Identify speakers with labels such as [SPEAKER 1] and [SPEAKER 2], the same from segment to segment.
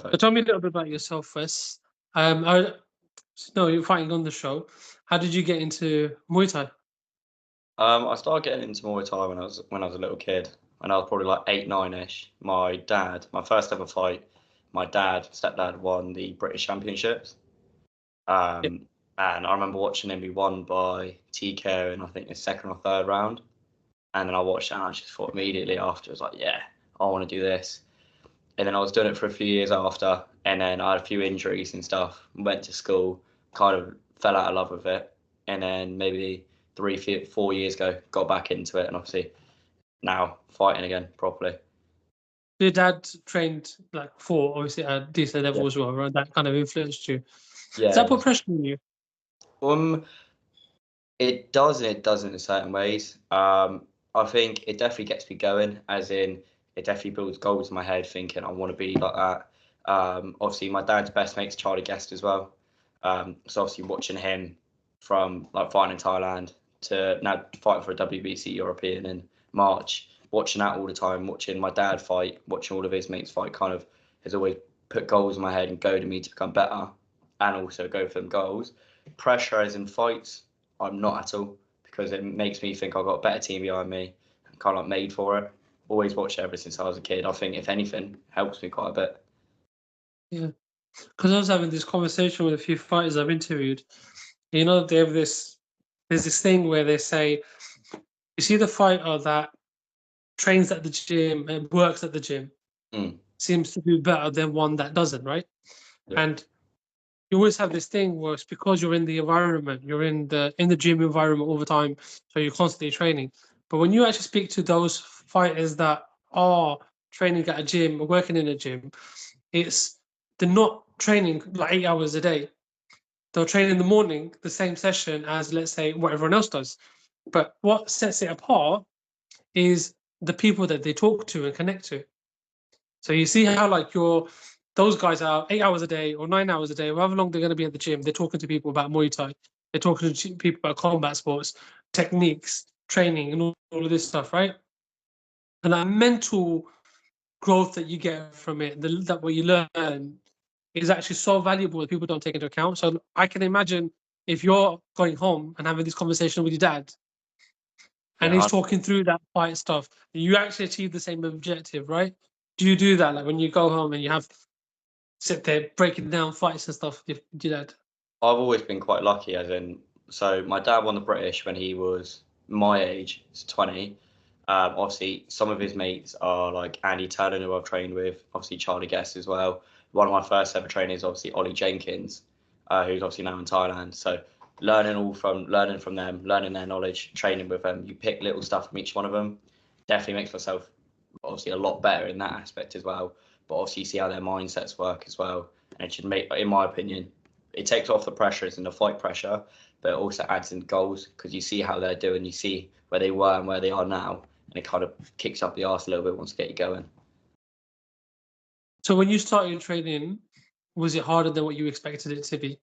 [SPEAKER 1] So tell me a little bit about yourself first. I no, you're fighting on the show. How did you get into Muay Thai?
[SPEAKER 2] I started getting into Muay Thai when I was a little kid, when I was probably like 8, 9-ish. My first ever fight, my stepdad won the British Championships.
[SPEAKER 1] Yeah.
[SPEAKER 2] Um, and I remember watching him be won by TKO in I think the second or third round. And then I watched it and I just thought immediately after, I was like, yeah, I want to do this. And then I was doing it for a few years after, and then I had a few injuries and stuff. Went to school, kind of fell out of love with it, and then maybe 4 years ago, got back into it, and obviously now fighting again properly.
[SPEAKER 1] Your dad trained like for obviously at a decent
[SPEAKER 2] Yeah,
[SPEAKER 1] level as well, right? That kind of influenced you. Does
[SPEAKER 2] yeah.
[SPEAKER 1] that put pressure on you?
[SPEAKER 2] Um, it does and it doesn't in certain ways. I think it definitely gets me going, as in it definitely builds goals in my head, thinking I want to be like that. Obviously, my dad's best mate's Charlie Guest as well. So obviously watching him from like fighting in Thailand to now fighting for a WBC European in March, watching that all the time, watching my dad fight, watching all of his mates fight, kind of has always put goals in my head and goaded me to become better and also go for them goals. Pressure as in fights, I'm not at all, because it makes me think I've got a better team behind me. I'm kind of like made for it. Always watched it ever since I was a kid. I think if anything helps me quite a bit.
[SPEAKER 1] Yeah. Because I was having this conversation with a few fighters I've interviewed. You know, they have this. There's this thing where they say, you see the fighter that trains at the gym and works at the gym
[SPEAKER 2] Mm,
[SPEAKER 1] seems to do better than one that doesn't, right?
[SPEAKER 2] yeah,
[SPEAKER 1] And you always have this thing where it's because you're in the environment, you're in the gym environment all the time, so you're constantly training. But when you actually speak to those fighters that are training at a gym or working in a gym, it's they're not training like 8 hours a day. They'll train in the morning, the same session as let's say what everyone else does. But what sets it apart is the people that they talk to and connect to. So you see how like those guys are 8 hours a day or 9 hours a day, however long they're going to be at the gym. They're talking to people about Muay Thai. They're talking to people about combat sports, techniques, training, and all of this stuff, right? And that mental growth that you get from it, that what you learn, is actually so valuable that people don't take into account. So I can imagine if you're going home and having this conversation with your dad, and he's
[SPEAKER 2] yeah.
[SPEAKER 1] talking through that fight stuff, you actually achieve the same objective, right? Do you do that? Like when you go home and you have sit there breaking down fights and stuff. You do that.
[SPEAKER 2] I've always been quite lucky, as in, so my dad won the British when he was my age, so 20. Obviously, some of his mates are like Andy Turner, who I've trained with, obviously Charlie Guest as well. One of my first ever trainers, obviously Ollie Jenkins, who's obviously now in Thailand. So learning from them, learning their knowledge, training with them. You pick little stuff from each one of them. Definitely makes myself obviously a lot better in that aspect as well. But obviously, you see how their mindsets work as well, and it should make, in my opinion, it takes off the pressures and the fight pressure, but it also adds in goals because you see how they're doing, you see where they were and where they are now, and it kind of kicks up the arse a little bit once to get you going.
[SPEAKER 1] So when you started training, was it harder than what you expected it to be?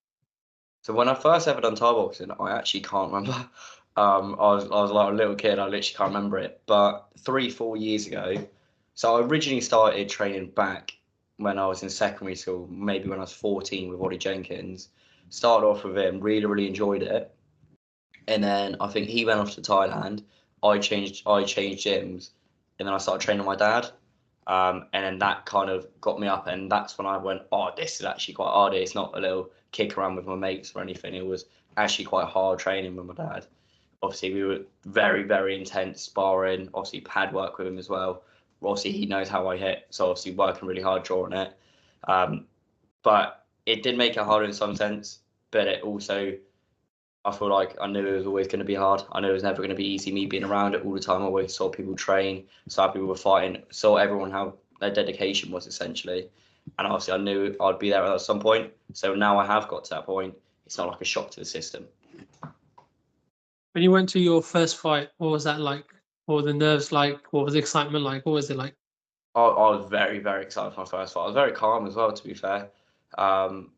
[SPEAKER 2] So when I first ever done Thai boxing, I actually can't remember. I was like a little kid, I literally can't remember it. But 3, 4 years ago, so I originally started training back when I was in secondary school, maybe when I was 14 with Ollie Jenkins. Started off with him, really, really enjoyed it. And then I think he went off to Thailand. I changed gyms, and then I started training my dad. And then that kind of got me up, and that's when I went, oh, this is actually quite hard. It's not a little kick around with my mates or anything. It was actually quite hard training with my dad. Obviously, we were very, very intense sparring. Obviously, pad work with him as well. Obviously, he knows how I hit, so obviously working really hard drawing it. Um, but it did make it harder in some sense, but it also I feel like I knew it was always going to be hard. I knew it was never going to be easy. Me being around it all the time, I always saw people train, saw people were fighting, saw everyone how their dedication was essentially. And obviously, I knew I'd be there at some point. So now I have got to that point. It's not like a shock to the system.
[SPEAKER 1] When you went to your first fight, what was that like? What were the nerves like? What was the excitement like? What was it like?
[SPEAKER 2] I was very, very excited for my first fight. I was very calm as well, to be fair.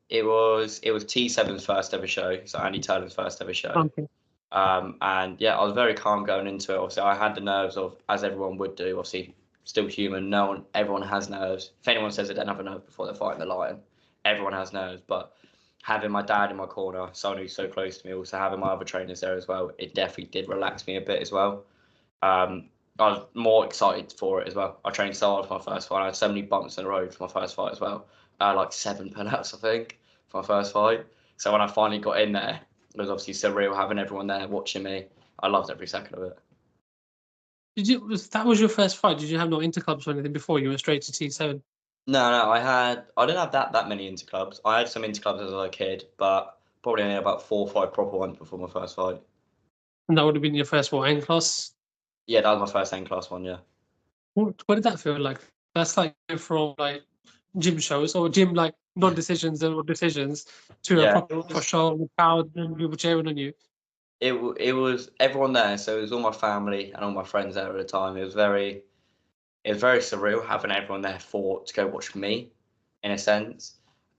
[SPEAKER 2] It was T7's first ever show, so Andy Turner's first ever show.
[SPEAKER 1] Okay.
[SPEAKER 2] And yeah, I was very calm going into it. Obviously, I had the nerves of, as everyone would do, obviously still human. Everyone has nerves. If anyone says they don't have a nerve before they're fighting the lion, everyone has nerves. But having my dad in my corner, someone who's so close to me, also having my other trainers there as well, it definitely did relax me a bit as well. I was more excited for it as well. I trained so hard for my first fight. I had so many bumps in the road for my first fight as well. Like 7 pullouts, I think, for my first fight. So when I finally got in there, it was obviously surreal having everyone there watching me. I loved every second of it.
[SPEAKER 1] That was your first fight? Did you have no interclubs or anything before? You went straight to T7?
[SPEAKER 2] No, I didn't have that many interclubs. I had some interclubs as a kid, but probably only about 4 or 5 proper ones before my first fight.
[SPEAKER 1] And that would have been your first what, N class?
[SPEAKER 2] Yeah, that was my first N class one. Yeah.
[SPEAKER 1] What did that feel like? That's like from like gym shows or gym like non-decisions or decisions to a
[SPEAKER 2] Yeah,
[SPEAKER 1] proper show with crowd and people cheering on you.
[SPEAKER 2] it was everyone there, so it was all my family and all my friends there at the time. It was very surreal having everyone there to go watch me, in a sense.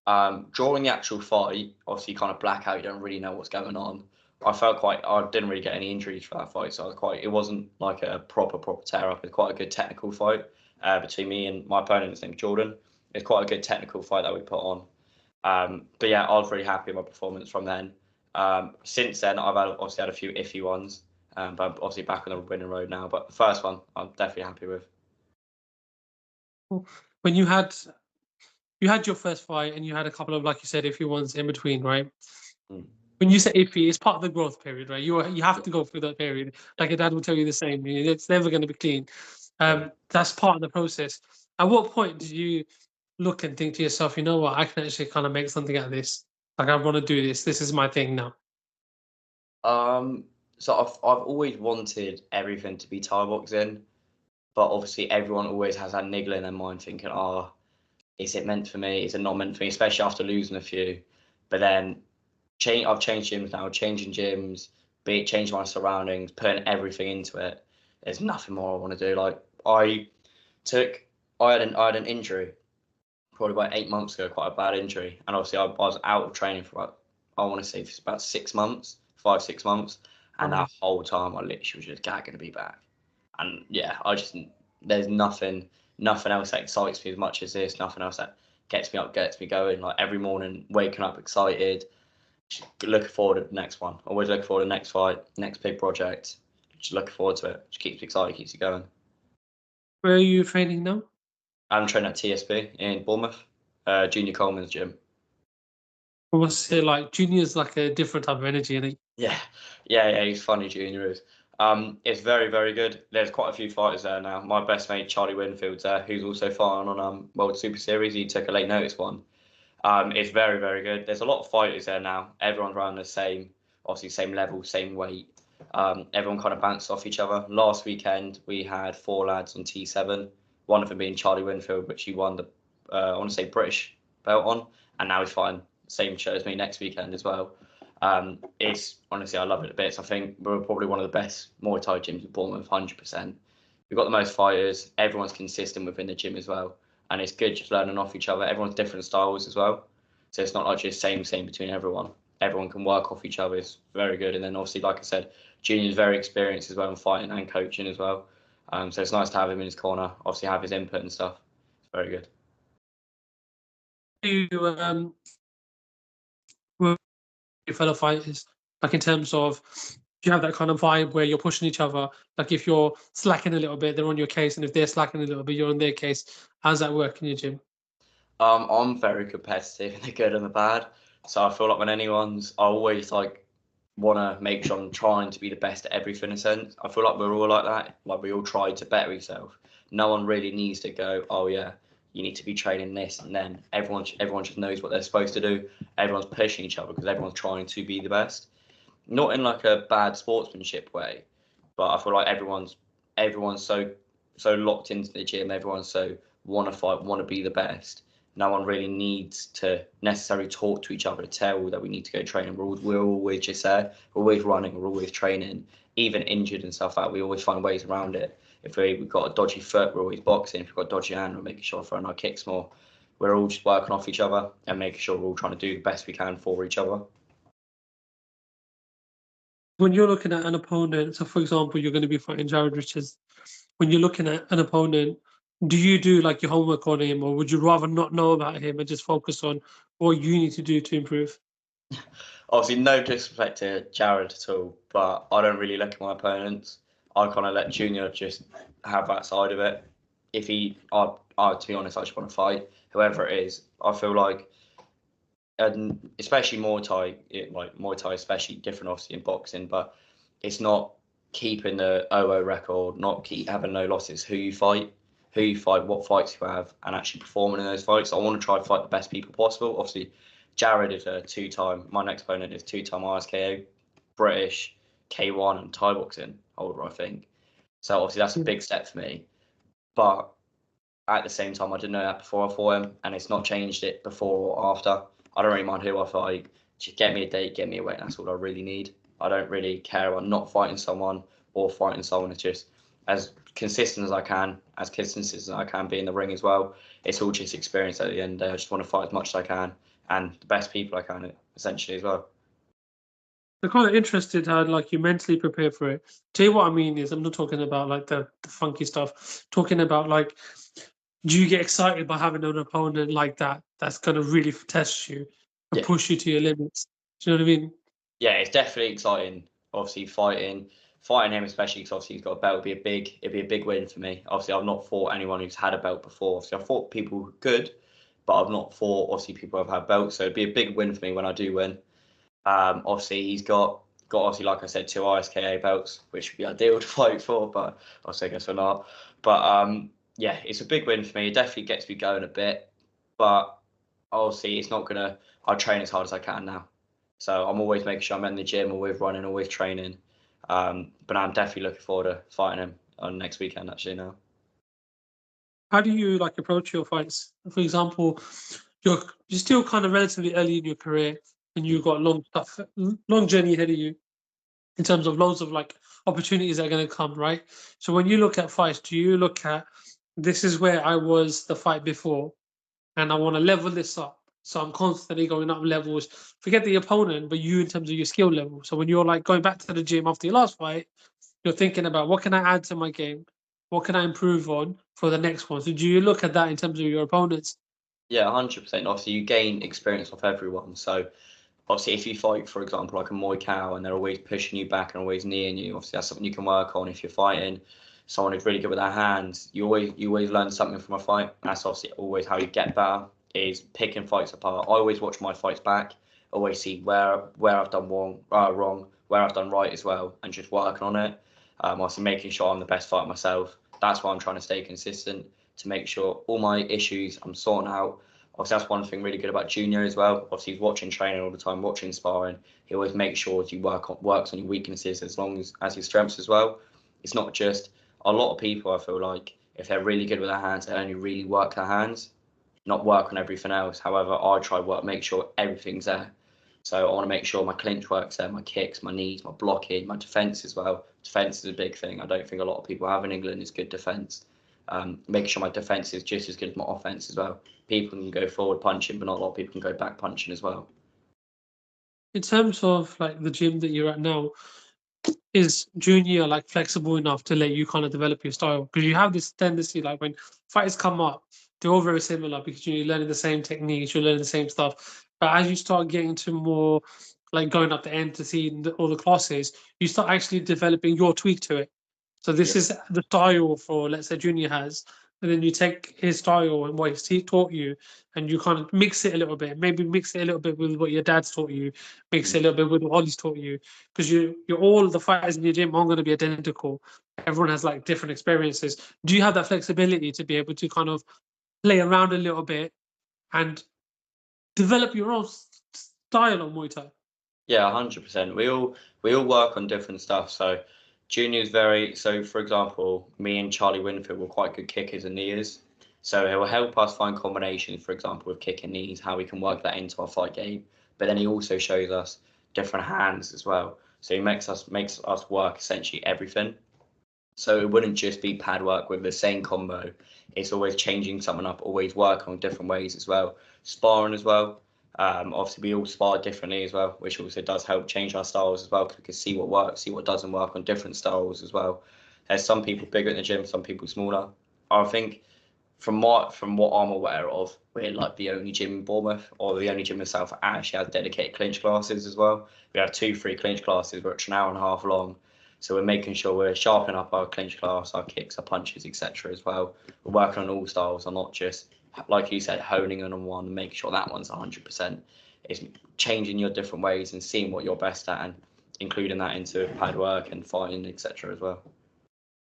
[SPEAKER 2] During the actual fight, obviously you kind of black out, you don't really know what's going on. I didn't really get any injuries for that fight, so it wasn't like a proper tear up. It's quite a good technical fight between me and my opponent, his name's Jordan. It's quite a good technical fight that we put on. But yeah, I was really happy with my performance from then. Since then, obviously had a few iffy ones, but I'm obviously back on the winning road now. But the first one, I'm definitely happy with.
[SPEAKER 1] When you had your first fight and you had a couple of, like you said, iffy ones in between, right?
[SPEAKER 2] Mm.
[SPEAKER 1] When you say iffy, it's part of the growth period, right? You have to go through that period. Like your dad will tell you the same. It's never going to be clean. That's part of the process. At what point did you look and think to yourself, you know what, I can actually kind of make something out of this? Like I want to do this. This is my thing now.
[SPEAKER 2] So I've always wanted everything to be Thai boxing, but obviously everyone always has that niggle in their mind thinking, oh, is it meant for me? Is it not meant for me? Especially after losing a few. But then I've changed gyms now, changing gyms, changing my surroundings, putting everything into it. There's nothing more I want to do. Like took, I had an injury probably about 8 months ago, quite a bad injury, and obviously I was out of training for about, I want to say for about 6 months, 5 6 months, and that whole time I literally was just gagging to be back. And yeah, there's nothing else that excites me as much as this. Nothing else that gets me up, gets me going. Like every morning, waking up excited, looking forward to the next one. Always looking forward to the next fight, next big project. Just looking forward to it. Just keeps me excited, keeps you going.
[SPEAKER 1] Where are you training now?
[SPEAKER 2] I'm training at TSP in Bournemouth, Junior Coleman's gym.
[SPEAKER 1] I must say, like junior's like a different type of energy, and
[SPEAKER 2] Yeah, he's funny, Junior is. It's very, very good. There's quite a few fighters there now. My best mate, Charlie Winfield's there, who's also fighting on World Super Series. He took a late notice one. It's very, very good. There's a lot of fighters there now. Everyone's around the same, obviously same level, same weight. Everyone kind of bounces off each other. Last weekend, we had 4 lads on T7. One of them being Charlie Winfield, which he won the, I want to say British belt on, and now he's fighting same show as me next weekend as well. It's honestly, I love it a bit. I think we're probably one of the best Muay Thai gyms in Bournemouth, 100%. We've got the most fighters. Everyone's consistent within the gym as well, and it's good just learning off each other. Everyone's different styles as well, so it's not like just same between everyone. Everyone can work off each other. It's very good. And then obviously, like I said, Junior's very experienced as well in fighting and coaching as well. So it's nice to have him in his corner. Obviously, have his input and stuff. It's very good.
[SPEAKER 1] you with your fellow fighters, like in terms of, do you have that kind of vibe where you're pushing each other? Like if you're slacking a little bit, they're on your case, and if they're slacking a little bit, you're on their case. How's that work in your gym?
[SPEAKER 2] I'm very competitive in the good and the bad. So I feel like I always like want to make sure I'm trying to be the best at everything in a sense. I feel like we're all like that. Like we all try to better ourselves. No one really needs to go, oh yeah, you need to be training this and then. Everyone just knows what they're supposed to do. Everyone's pushing each other because everyone's trying to be the best. Not in like a bad sportsmanship way, but I feel like everyone's so locked into the gym. Everyone's so want to fight, want to be the best. No one really needs to necessarily talk to each other to tell that we need to go training. We're always just there. We're always running. We're always training. Even injured and stuff like that, we always find ways around it. If we've got a dodgy foot, we're always boxing. If we've got a dodgy hand, we're making sure we're throwing our kicks more. We're all just working off each other and making sure we're all trying to do the best we can for each other.
[SPEAKER 1] When you're looking at an opponent, so for example, you're going to be fighting Jared Richards. When you're looking at an opponent, do you do like your homework on him, or would you rather not know about him and just focus on what you need to do to improve?
[SPEAKER 2] Obviously, no disrespect to Jared at all, but I don't really look at my opponents. I kind of let Junior just have that side of it. If to be honest, I just want to fight whoever it is. I feel like, and especially Muay Thai, like Muay Thai, especially different obviously in boxing, but it's not keeping the 0-0 record, not keep having no losses. Who you fight, what fights you have, and actually performing in those fights. I want to try to fight the best people possible. Obviously, Jared is a two-time. My next opponent is two-time ISKO, British, K1, and Thai boxing holder, I think. So obviously that's a big step for me. But at the same time, I didn't know that before I fought him, and it's not changed it before or after. I don't really mind who I fight. Just get me a date, get me a weight. That's all I really need. I don't really care about not fighting someone or fighting someone. It's just as consistent as I can, as consistent as I can be in the ring as well. It's all just experience at the end of the day. I just want to fight as much as I can and the best people I can, essentially, as well.
[SPEAKER 1] I'm kind of interested how like you mentally prepare for it. Tell you what I mean is I'm not talking about like the funky stuff. Talking about like, do you get excited by having an opponent like that that's gonna really test you and
[SPEAKER 2] Yeah.
[SPEAKER 1] push you to your limits? Do you know what I mean?
[SPEAKER 2] Yeah, it's definitely exciting. Obviously, fighting him, especially because obviously he's got a belt, it'd be a big win for me. Obviously, I've not fought anyone who's had a belt before. Obviously, I've fought people who good, but I've not fought obviously people who've had belts. So it'd be a big win for me when I do win. Obviously, he's got obviously, like I said, two ISKA belts, which would be ideal to fight for, but obviously I guess we're not. But yeah, it's a big win for me. It definitely gets me going a bit, but obviously it's not gonna. I train as hard as I can now, so I'm always making sure I'm in the gym, always running, always training. But I'm definitely looking forward to fighting him on next weekend. Actually, now.
[SPEAKER 1] How do you like approach your fights? For example, you're still kind of relatively early in your career and you've got long journey ahead of you in terms of loads of like opportunities that are going to come, right? So when you look at fights, do you look at this is where I was the fight before and I want to level this up? So I'm constantly going up levels. Forget the opponent, but you in terms of your skill level. So when you're like going back to the gym after your last fight, you're thinking about what can I add to my game? What can I improve on for the next one? So do you look at that in terms of your opponents?
[SPEAKER 2] Yeah, 100%. Obviously, you gain experience off everyone. So obviously, if you fight, for example, like a Muay Cow, and they're always pushing you back and always kneeing you, obviously that's something you can work on. If you're fighting someone who's really good with their hands, you always learn something from a fight. That's obviously always how you get better, is picking fights apart. I always watch my fights back, always see where I've done wrong, where I've done right as well, and just working on it. Obviously making sure I'm the best fighter myself. That's why I'm trying to stay consistent to make sure all my issues I'm sorting out. Obviously, that's one thing really good about Junior as well. Obviously, he's watching training all the time, watching sparring. He always makes sure he works on your weaknesses as long as your strengths as well. It's not just a lot of people. I feel like if they're really good with their hands, they only really work their hands, not work on everything else. However, I try make sure everything's there. So I want to make sure my clinch works there, my kicks, my knees, my blocking, my defence as well. Defence is a big thing. I don't think a lot of people have in England is good defence. Making sure my defence is just as good as my offence as well. People can go forward punching, but not a lot of people can go back punching as well.
[SPEAKER 1] In terms of like the gym that you're at now, is Junior like flexible enough to let you kind of develop your style? Because you have this tendency, like when fights come up, they're all very similar because you're learning the same techniques, you're learning the same stuff. But as you start getting to more like going up the end to see all the classes, you start actually developing your tweak to it. So this
[SPEAKER 2] Yeah.
[SPEAKER 1] is the style for, let's say, Junior has, and then you take his style and what he taught you, and you kind of mix it a little bit. Maybe mix it a little bit with what your dad's taught you, mix it a little bit with what Ollie's taught you, because you're all the fighters in your gym aren't going to be identical. Everyone has like different experiences. Do you have that flexibility to be able to kind of play around a little bit and develop your own style of Muay Thai?
[SPEAKER 2] Yeah, 100%. We all work on different stuff. So Junior's very so for example, me and Charlie Winfield were quite good kickers and knees. So it will help us find combinations, for example, with kick and knees, how we can work that into our fight game. But then he also shows us different hands as well. So he makes us work essentially everything. So it wouldn't just be pad work with the same combo. It's always changing something up, always working on different ways as well. Sparring as well. Obviously, we all spar differently as well, which also does help change our styles as well because we can see what works, see what doesn't work on different styles as well. There's some people bigger in the gym, some people smaller. I think from what I'm aware of, we're like the only gym in Bournemouth, or the only gym in South that actually has dedicated clinch classes as well. We have 2 free clinch classes, which are an hour and a half long. So we're making sure we're sharpening up our clinch class, our kicks, our punches, etc. as well. We're working on all styles, and not just, like you said, honing in on one and making sure that one's 100%. It's changing your different ways and seeing what you're best at, and including that into pad work and fighting, etc. as well.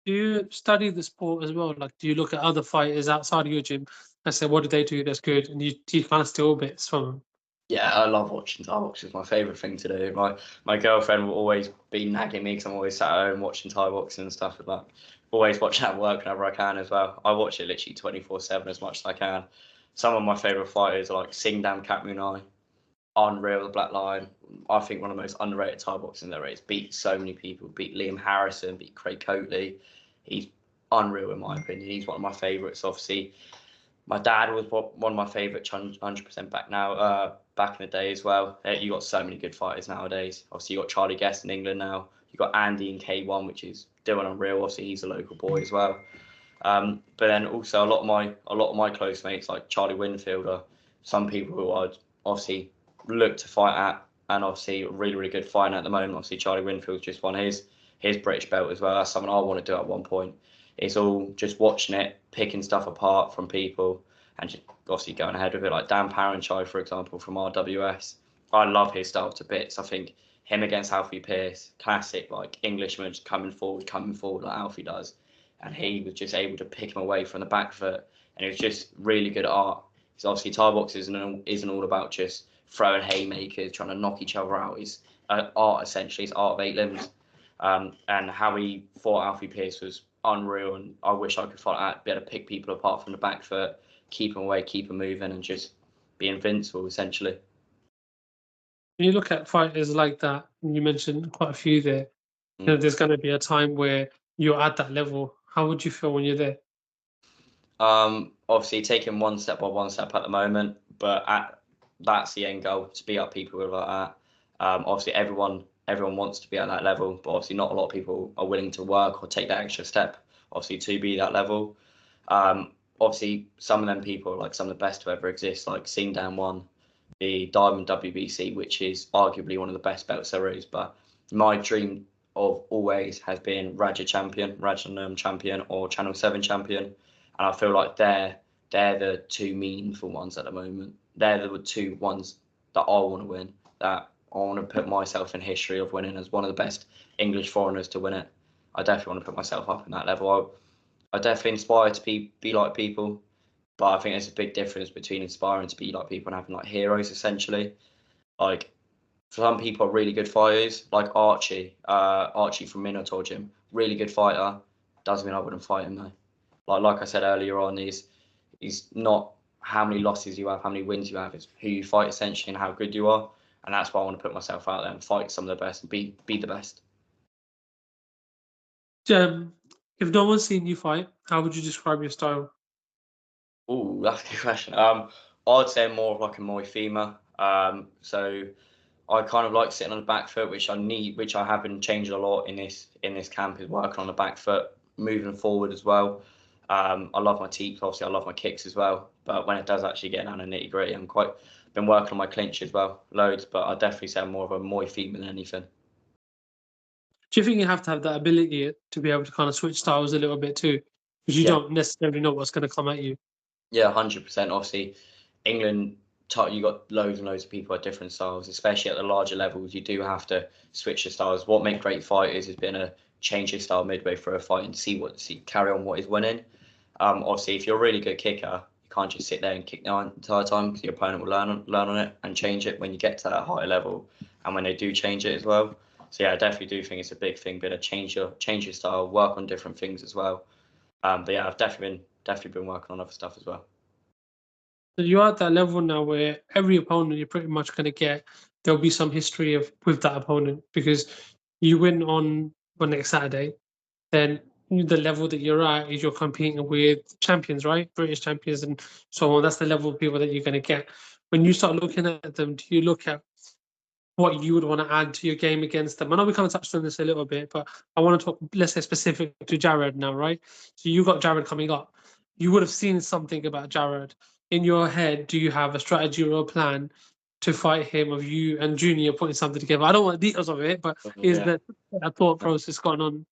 [SPEAKER 1] Do you study the sport as well? Like, do you look at other fighters outside of your gym and say, what did they do that's good? And do you kind of steal bits from them?
[SPEAKER 2] Yeah, I love watching Thai boxing. It's my favourite thing to do. My girlfriend will always be nagging me because I'm always sat at home watching Thai boxing and stuff like that. Always watch at work whenever I can as well. I watch it literally 24/7 as much as I can. Some of my favourite fighters are like Singdam Katmunai, unreal, the Black Lion. I think one of the most underrated Thai boxing there is. Beat so many people. Beat Liam Harrison, beat Craig Coatley. He's unreal in my opinion. He's one of my favourites. Obviously, my dad was one of my favourite 100% back in the day as well. You got so many good fighters nowadays. Obviously, you got Charlie Guest in England now. You got Andy in K1, which is doing unreal. Obviously, he's a local boy as well. But then also a lot of my close mates like Charlie Winfield are some people who I'd obviously look to fight at, and obviously really good fighting at the moment. Obviously, Charlie Winfield's just won his British belt as well. That's something I want to do at one point. It's all just watching it, picking stuff apart from people, and just obviously going ahead with it. Like Dan Parenchai, for example, from RWS. I love his style to bits. I think him against Alfie Pearce, classic, like Englishman just coming forward like Alfie does. And he was just able to pick him away from the back foot. And it was just really good art. Because obviously Thai boxing isn't all about just throwing haymakers, trying to knock each other out. It's art, essentially. It's art of 8 limbs. And how he fought Alfie Pearce was unreal, and I wish I could fight that, be able to pick people apart from the back foot, keep them away, keep them moving, and just be invincible, essentially.
[SPEAKER 1] When you look at fighters like that, and you mentioned quite a few there, there's going to be a time where you're at that level. How would you feel when you're there?
[SPEAKER 2] Obviously taking one step by one step at the moment, but that's the end goal, to beat up people like that. Obviously everyone wants to be at that level, but obviously not a lot of people are willing to work or take that extra step, obviously, to be that level. Obviously some of them people, like some of the best to ever exist, like Singdan won the Diamond WBC, which is arguably one of the best belts there is. But my dream of always has been Rajanam champion, or Channel 7 champion. And I feel like they're the 2 meaningful ones at the moment. They're the 2 ones that I want to win, that I want to put myself in history of winning as one of the best English foreigners to win it. I definitely want to put myself up in that level. I definitely inspire to be like people, but I think there's a big difference between inspiring to be like people and having like heroes, essentially. Like, some people are really good fighters, like Archie from Minotaur Gym, really good fighter. Doesn't mean I wouldn't fight him though. Like I said earlier on, he's not how many losses you have, how many wins you have. It's who you fight, essentially, and how good you are. And that's why I want to put myself out there and fight some of the best and be the best.
[SPEAKER 1] If no one's seen you fight, how would you describe your style?
[SPEAKER 2] Oh, that's a good question. I'd say more of like a Muay Thai. So I kind of like sitting on the back foot, which I have been changing a lot in this camp, is working on the back foot, moving forward as well. I love my teeps, obviously I love my kicks as well. But when it does actually get down to nitty gritty, been working on my clinch as well, loads. But I'd definitely say I'm more of a Muay Thai than anything.
[SPEAKER 1] Do you think you have to have that ability to be able to kind of switch styles a little bit too? Because you
[SPEAKER 2] Yeah,
[SPEAKER 1] don't necessarily know what's going to come at you.
[SPEAKER 2] yeah, 100%. Obviously, England, you got loads and loads of people at different styles, especially at the larger levels. You do have to switch your styles. What makes great fighters is being a change your style midway through a fight and carry on what is winning. Obviously, if you're a really good kicker, you can't just sit there and kick the entire time, because your opponent will learn on it and change it when you get to that higher level, and when they do change it as well. So yeah, I definitely do think it's a big thing, being to change your style, work on different things as well. But yeah, I've definitely been working on other stuff as well.
[SPEAKER 1] So you're at that level now where every opponent you're pretty much going to get, there'll be some history with that opponent, because you win on next Saturday, then the level that you're at is you're competing with champions, right? British champions and so on. That's the level of people that you're going to get. When you start looking at them, do you look at what you would want to add to your game against them? I know we kind of touched on this a little bit, but I want to talk, let's say, specific to Jared now, right? So you got Jared coming up. you would have seen something about Jared. In your head, do you have a strategy or a plan to fight him, of you and Junior putting something together? I don't want details of it, but is
[SPEAKER 2] Yeah.
[SPEAKER 1] there a thought process going on?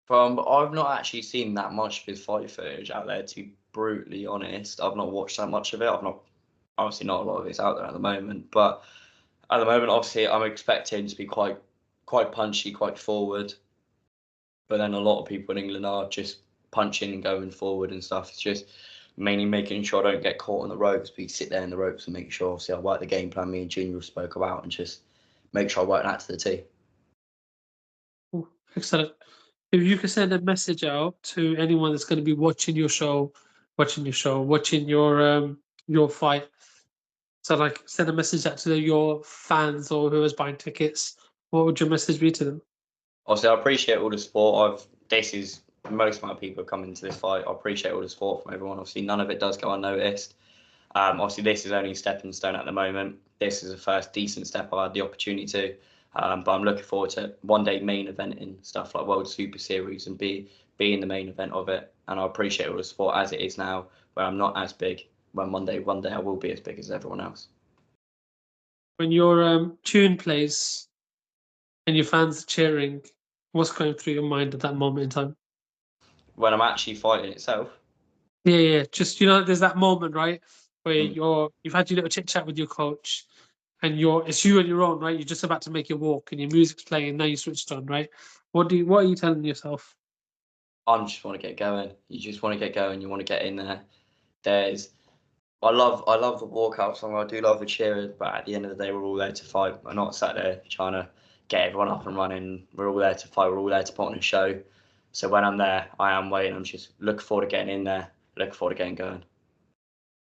[SPEAKER 2] I've not actually seen that much of his fight footage out there, to be brutally honest. I've not watched that much of it. I've not, obviously not a lot of it's out there at the moment, but at the moment, obviously, I'm expecting to be quite punchy, quite forward. But then a lot of people in England are just punching and going forward and stuff. It's just mainly making sure I don't get caught on the ropes, but you sit there in the ropes and make sure, obviously, I work the game plan me and Junior spoke about, and just make sure I work that to the T.
[SPEAKER 1] Ooh, excellent. If you could send a message out to anyone that's going to be watching your show, watching your fight, so like send a message out to your fans or whoever's buying tickets, what would your message be to them?
[SPEAKER 2] Obviously, I appreciate all the support. This is most of my people have come into this fight. I appreciate all the support from everyone. Obviously, none of it does go unnoticed. Obviously, this is only a stepping stone at the moment. This is the first decent step I had the opportunity to. But I'm looking forward to one day main eventing stuff like World Super Series and be in the main event of it. And I appreciate all the support as it is now, where I'm not as big. When one day I will be as big as everyone else.
[SPEAKER 1] When your tune plays and your fans are cheering, what's going through your mind at that moment in time?
[SPEAKER 2] When I'm actually fighting itself.
[SPEAKER 1] Yeah, yeah. Just there's that moment, right, where
[SPEAKER 2] Mm.
[SPEAKER 1] you've had your little chit chat with your coach, and it's you on your own, right? You're just about to make your walk, and your music's playing, and now you switched on, right? What are you telling yourself?
[SPEAKER 2] I just want to get going. You just want to get going. You want to get in there. I love the walkout song. I do love the cheering, but at the end of the day, we're all there to fight. We're not sat there trying to get everyone up and running. We're all there to fight. We're all there to put on a show. So when I'm there, I am waiting. I'm just looking forward to getting in there. Looking forward to getting going.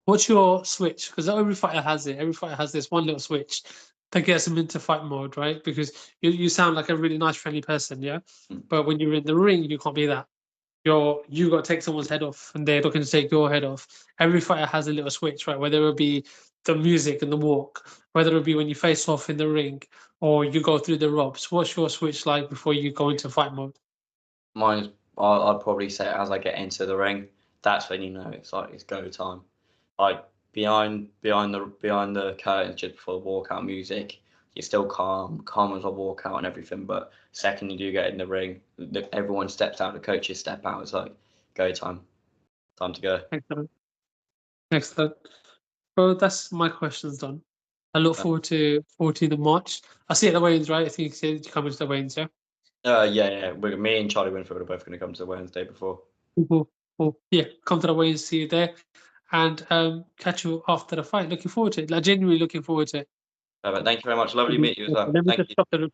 [SPEAKER 1] What's your switch? Because every fighter has it. Every fighter has this one little switch that gets them into fight mode, right? Because you sound like a really nice, friendly person, yeah.
[SPEAKER 2] Mm.
[SPEAKER 1] But when you're in the ring, you can't be that. You got to take someone's head off, and they're looking to take your head off. Every fighter has a little switch, right? Whether it be the music and the walk, whether it be when you face off in the ring, or you go through the ropes. What's your switch like before you go into fight mode?
[SPEAKER 2] Mine's, I'd probably say as I get into the ring, that's when you know it's like it's go time. Like behind the curtains just before the walkout music, you're still calm as I walk out and everything. But second you do get in the ring, everyone steps out, the coaches step out. It's like go time to go.
[SPEAKER 1] Excellent. Excellent. Well, that's my questions done. I look forward to 14th of March. I see it at the weigh-ins, right? I think you said you come into the weigh-ins, yeah?
[SPEAKER 2] Yeah. Me and Charlie Winfield are both going to come to the Wednesday before.
[SPEAKER 1] Cool. Cool. Yeah, come to the weigh-ins, see you there, and catch you after the fight. Looking forward to it. Like, genuinely looking forward to it.
[SPEAKER 2] Thank you very much. Lovely to meet you as well.
[SPEAKER 1] Let me
[SPEAKER 2] Thank
[SPEAKER 1] just
[SPEAKER 2] you.
[SPEAKER 1] stop the recording.